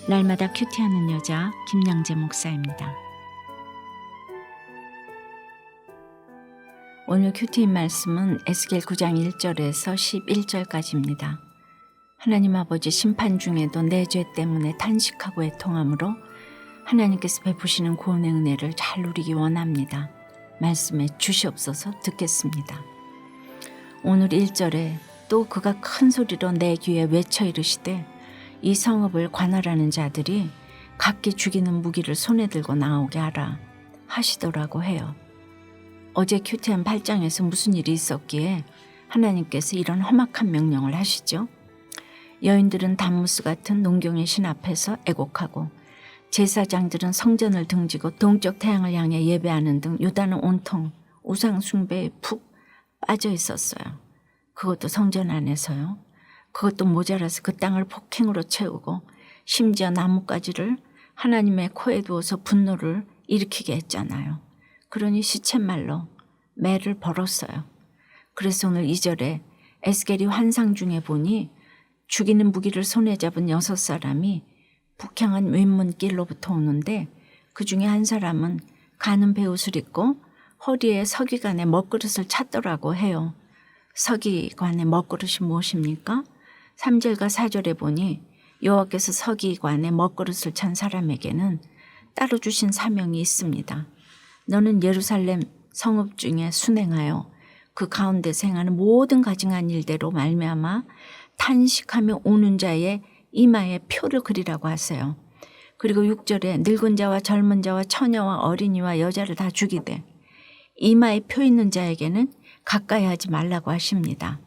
날마다 큐티하는 여자 김양재 목사입니다. 오늘 큐티인 말씀은 에스겔 9장 1절에서 11절까지입니다. 하나님 아버지 심판 중에도 내 죄 때문에 탄식하고 애통함으로 하나님께서 베푸시는 구원의 은혜를 잘 누리기 원합니다. 말씀에 주시옵소서. 듣겠습니다. 오늘 1절에 또 그가 큰 소리로 내 귀에 외쳐 이르시되 이 성읍을 관할하는 자들이 각기 죽이는 무기를 손에 들고 나오게 하라 하시더라고 해요. 어제 큐티한 8장에서 무슨 일이 있었기에 하나님께서 이런 험악한 명령을 하시죠? 여인들은 담무스 같은 농경의 신 앞에서 애곡하고 제사장들은 성전을 등지고 동쪽 태양을 향해 예배하는 등 유다는 온통 우상 숭배에 푹 빠져 있었어요. 그것도 성전 안에서요. 그것도 모자라서 그 땅을 폭행으로 채우고 심지어 나뭇가지를 하나님의 코에 두어서 분노를 일으키게 했잖아요. 그러니 시쳇말로 매를 벌었어요. 그래서 오늘 2절에 에스겔이 환상 중에 보니 죽이는 무기를 손에 잡은 6사람이 북향한 윗문길로부터 오는데 그 중에 한 사람은 가는 베옷을 입고 허리에 서기관의 먹그릇을 찼더라고 해요. 서기관의 먹그릇이 무엇입니까? 3절과 4절에 보니 여호와께서 서기관의 먹그릇을 찬 사람에게는 따로 주신 사명이 있습니다. 너는 예루살렘 성읍 중에 순행하여 그 가운데서 행하는 모든 가증한 일대로 말미암아 탄식하며 우는 자의 이마에 표를 그리라고 하세요. 그리고 6절에 늙은 자와 젊은 자와 처녀와 어린이와 여자를 다 죽이되 이마에 표 있는 자에게는 가까이 하지 말라고 하십니다.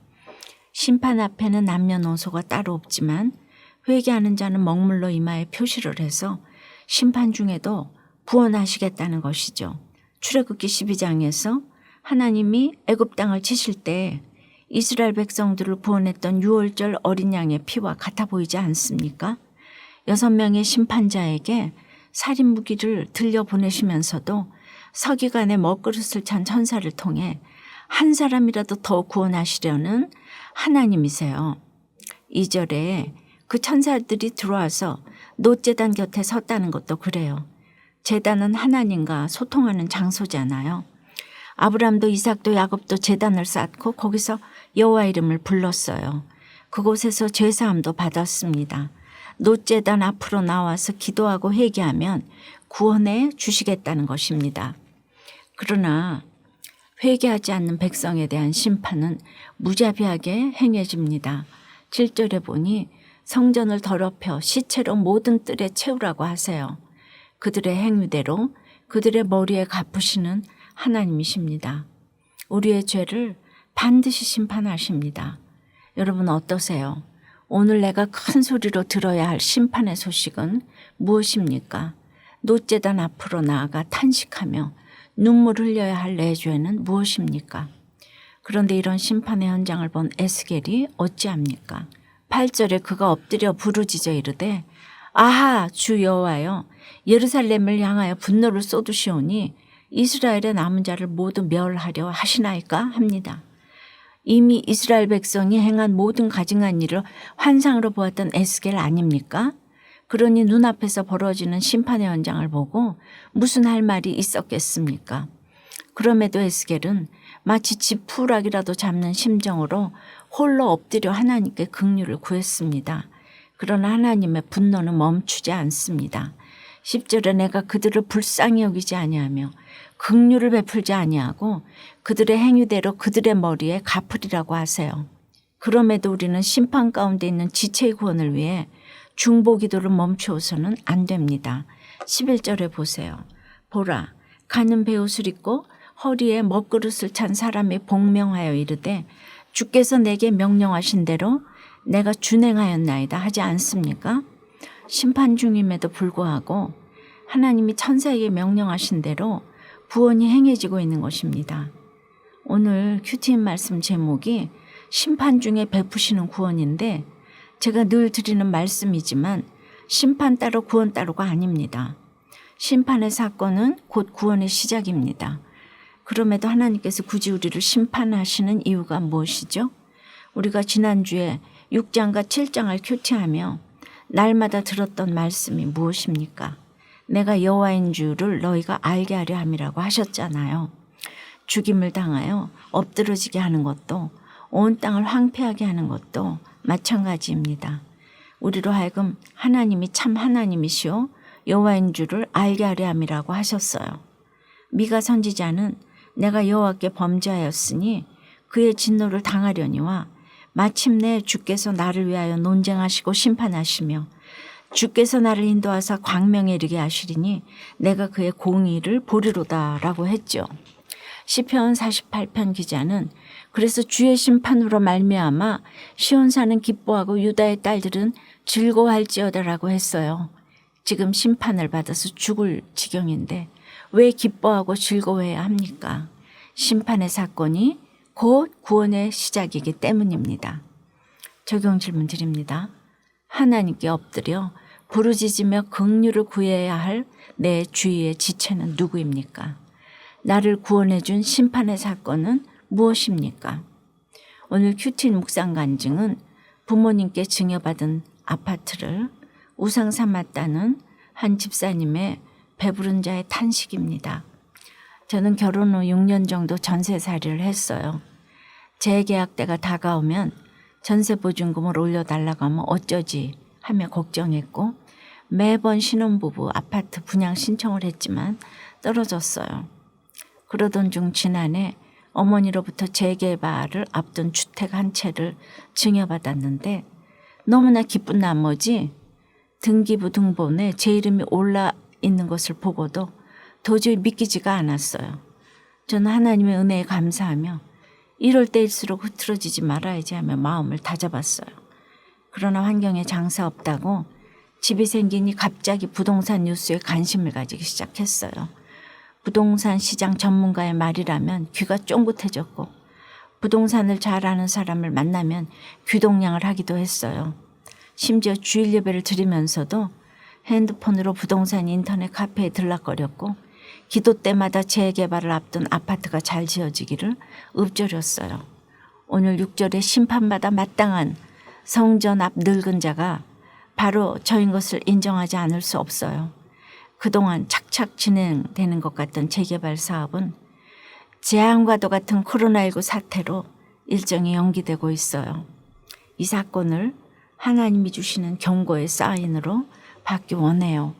심판 앞에는 남녀노소가 따로 없지만 회개하는 자는 먹물로 이마에 표시를 해서 심판 중에도 구원하시겠다는 것이죠. 출애굽기 12장에서 하나님이 애굽 땅을 치실 때 이스라엘 백성들을 구원했던 유월절 어린 양의 피와 같아 보이지 않습니까? 6명의 심판자에게 살인 무기를 들려보내시면서도 서기관의 먹그릇을 찬 천사를 통해 한 사람이라도 더 구원하시려는 하나님이세요. 2절에 그 천사들이 들어와서 놋제단 곁에 섰다는 것도 그래요. 제단은 하나님과 소통하는 장소잖아요. 아브람도 이삭도 야곱도 제단을 쌓고 거기서 여호와 이름을 불렀어요. 그곳에서 죄사함도 받았습니다. 놋제단 앞으로 나와서 기도하고 회개하면 구원해 주시겠다는 것입니다. 그러나 회개하지 않는 백성에 대한 심판은 무자비하게 행해집니다. 7절에 보니 성전을 더럽혀 시체로 모든 뜰에 채우라고 하세요. 그들의 행위대로 그들의 머리에 갚으시는 하나님이십니다. 우리의 죄를 반드시 심판하십니다. 여러분 어떠세요? 오늘 내가 큰 소리로 들어야 할 심판의 소식은 무엇입니까? 놋제단 앞으로 나아가 탄식하며 눈물을 흘려야 할 내 죄는 무엇입니까? 그런데 이런 심판의 현장을 본 에스겔이 어찌합니까? 8절에 그가 엎드려 부르짖어 이르되 아하 주 여호와여 예루살렘을 향하여 분노를 쏟으시오니 이스라엘의 남은 자를 모두 멸하려 하시나이까 합니다. 이미 이스라엘 백성이 행한 모든 가증한 일을 환상으로 보았던 에스겔 아닙니까? 그러니 눈앞에서 벌어지는 심판의 현장을 보고 무슨 할 말이 있었겠습니까? 그럼에도 에스겔은 마치 지푸라기라도 잡는 심정으로 홀로 엎드려 하나님께 긍휼을 구했습니다. 그러나 하나님의 분노는 멈추지 않습니다. 10절에 내가 그들을 불쌍히 여기지 아니하며 긍휼을 베풀지 아니하고 그들의 행위대로 그들의 머리에 갚으리라고 하세요. 그럼에도 우리는 심판 가운데 있는 지체의 구원을 위해 중보기도를 멈추어서는 안 됩니다. 11절에 보세요. 보라 가는 베옷을 입고 허리에 먹그릇을 찬 사람이 복명하여 이르되 주께서 내게 명령하신 대로 내가 준행하였나이다 하지 않습니까? 심판 중임에도 불구하고 하나님이 천사에게 명령하신 대로 구원이 행해지고 있는 것입니다. 오늘 큐티인 말씀 제목이 심판 중에 베푸시는 구원인데 제가 늘 드리는 말씀이지만 심판 따로 구원 따로가 아닙니다. 심판의 사건은 곧 구원의 시작입니다. 그럼에도 하나님께서 굳이 우리를 심판하시는 이유가 무엇이죠? 우리가 지난주에 6장과 7장을 큐티하며 날마다 들었던 말씀이 무엇입니까? 내가 여호와인 줄을 너희가 알게 하려 함이라고 하셨잖아요. 죽임을 당하여 엎드러지게 하는 것도 온 땅을 황폐하게 하는 것도 마찬가지입니다. 우리로 하여금 하나님이 참 하나님이시오 여호와인 줄을 알게 하려 함이라고 하셨어요. 미가 선지자는 내가 여호와께 범죄하였으니 그의 진노를 당하려니와 마침내 주께서 나를 위하여 논쟁하시고 심판하시며 주께서 나를 인도하사 광명에 이르게 하시리니 내가 그의 공의를 보리로다 라고 했죠. 시편 48편 기자는 그래서 주의 심판으로 말미암아 시온산은 기뻐하고 유다의 딸들은 즐거워할지어다 라고 했어요. 지금 심판을 받아서 죽을 지경인데 왜 기뻐하고 즐거워해야 합니까? 심판의 사건이 곧 구원의 시작이기 때문입니다. 적용 질문 드립니다. 하나님께 엎드려 부르짖으며 긍휼을 구해야 할 내 주위의 지체는 누구입니까? 나를 구원해 준 심판의 사건은 무엇입니까? 오늘 큐틴 묵상 간증은 부모님께 증여받은 아파트를 우상 삼았다는 한 집사님의 배부른 자의 탄식입니다. 저는 결혼 후 6년 정도 전세살이를 했어요. 재계약 때가 다가오면 전세보증금을 올려달라고 하면 어쩌지 하며 걱정했고 매번 신혼부부 아파트 분양 신청을 했지만 떨어졌어요. 그러던 중 지난해 어머니로부터 재개발을 앞둔 주택 한 채를 증여받았는데 너무나 기쁜 나머지 등기부 등본에 제 이름이 올라 있는 것을 보고도 도저히 믿기지가 않았어요. 저는 하나님의 은혜에 감사하며 이럴 때일수록 흐트러지지 말아야지 하며 마음을 다잡았어요. 그러나 환경에 장사 없다고 집이 생기니 갑자기 부동산 뉴스에 관심을 가지기 시작했어요. 부동산 시장 전문가의 말이라면 귀가 쫑긋해졌고 부동산을 잘 아는 사람을 만나면 귀동냥을 하기도 했어요. 심지어 주일 예배를 드리면서도 핸드폰으로 부동산 인터넷 카페에 들락거렸고 기도 때마다 재개발을 앞둔 아파트가 잘 지어지기를 읊조렸어요. 오늘 6절에 심판받아 마땅한 성전 앞 늙은 자가 바로 저인 것을 인정하지 않을 수 없어요. 그동안 착착 진행되는 것 같던 재개발 사업은 재앙과도 같은 코로나19 사태로 일정이 연기되고 있어요. 이 사건을 하나님이 주시는 경고의 사인으로 받기 원해요.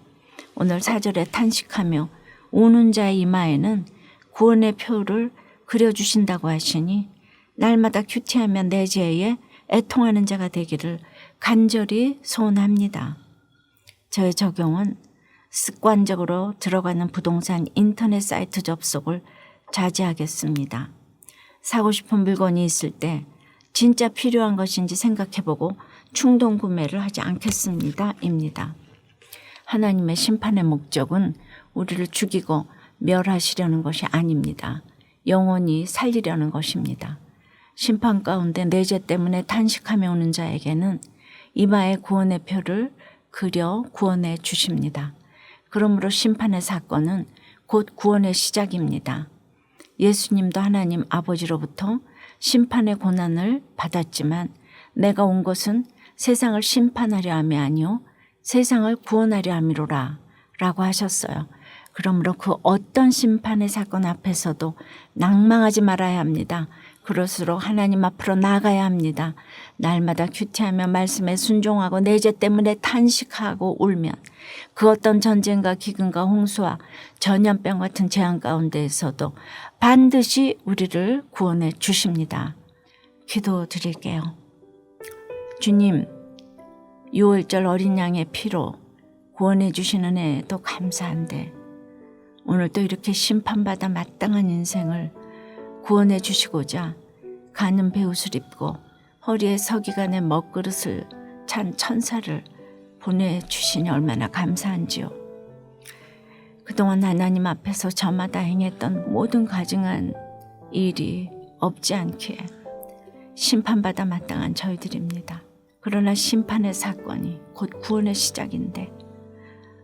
오늘 4절에 탄식하며 우는 자의 이마에는 구원의 표를 그려주신다고 하시니 날마다 큐티하며 내 죄에 애통하는 자가 되기를 간절히 소원합니다. 저의 적용은 습관적으로 들어가는 부동산 인터넷 사이트 접속을 자제하겠습니다. 사고 싶은 물건이 있을 때 진짜 필요한 것인지 생각해보고 충동 구매를 하지 않겠습니다. 입니다. 하나님의 심판의 목적은 우리를 죽이고 멸하시려는 것이 아닙니다. 영원히 살리려는 것입니다. 심판 가운데 내 죄 때문에 탄식하며 오는 자에게는 이마에 구원의 표를 그려 구원해 주십니다. 그러므로 심판의 사건은 곧 구원의 시작입니다. 예수님도 하나님 아버지로부터 심판의 고난을 받았지만 내가 온 것은 세상을 심판하려 함이 아니요 세상을 구원하려 함이로라 라고 하셨어요. 그러므로 그 어떤 심판의 사건 앞에서도 낭망하지 말아야 합니다. 그럴수록 하나님 앞으로 나아가야 합니다. 날마다 큐티하며 말씀에 순종하고 내 죄 때문에 탄식하고 울면 그 어떤 전쟁과 기근과 홍수와 전염병 같은 재앙 가운데에서도 반드시 우리를 구원해 주십니다. 기도드릴게요. 주님, 6월절 어린 양의 피로 구원해 주시는 애도 감사한데 오늘 또 이렇게 심판받아 마땅한 인생을 구원해 주시고자 가는 베옷을 입고 허리에 서기관의 먹그릇을 찬 천사를 보내주시니 얼마나 감사한지요. 그동안 하나님 앞에서 저마다 행했던 모든 가증한 일이 없지 않기에 심판받아 마땅한 저희들입니다. 그러나 심판의 사건이 곧 구원의 시작인데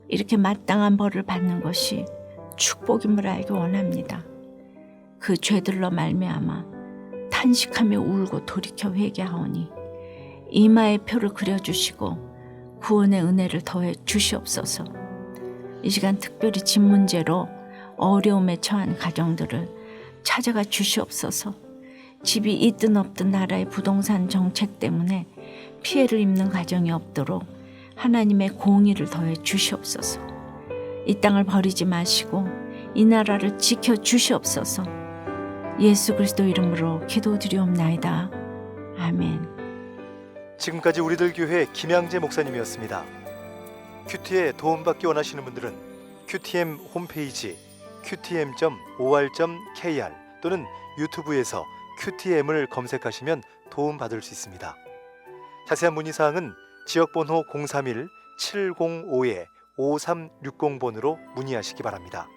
이렇게 마땅한 벌을 받는 것이 축복임을 알기 원합니다. 그 죄들로 말미암아 탄식하며 울고 돌이켜 회개하오니 이마에 표를 그려주시고 구원의 은혜를 더해 주시옵소서. 이 시간 특별히 집 문제로 어려움에 처한 가정들을 찾아가 주시옵소서. 집이 있든 없든 나라의 부동산 정책 때문에 피해를 입는 가정이 없도록 하나님의 공의를 더해 주시옵소서. 이 땅을 버리지 마시고 이 나라를 지켜 주시옵소서. 예수 그리스도 이름으로 기도드리옵나이다. 아멘. 지금까지 우리들 교회 김양재 목사님이었습니다. 큐티에 도움받기 원하시는 분들은 QTM 홈페이지 qtm.or.kr 또는 유튜브에서 QTM을 검색하시면 도움받을 수 있습니다. 자세한 문의사항은 지역번호 031-705-5360번으로 문의하시기 바랍니다.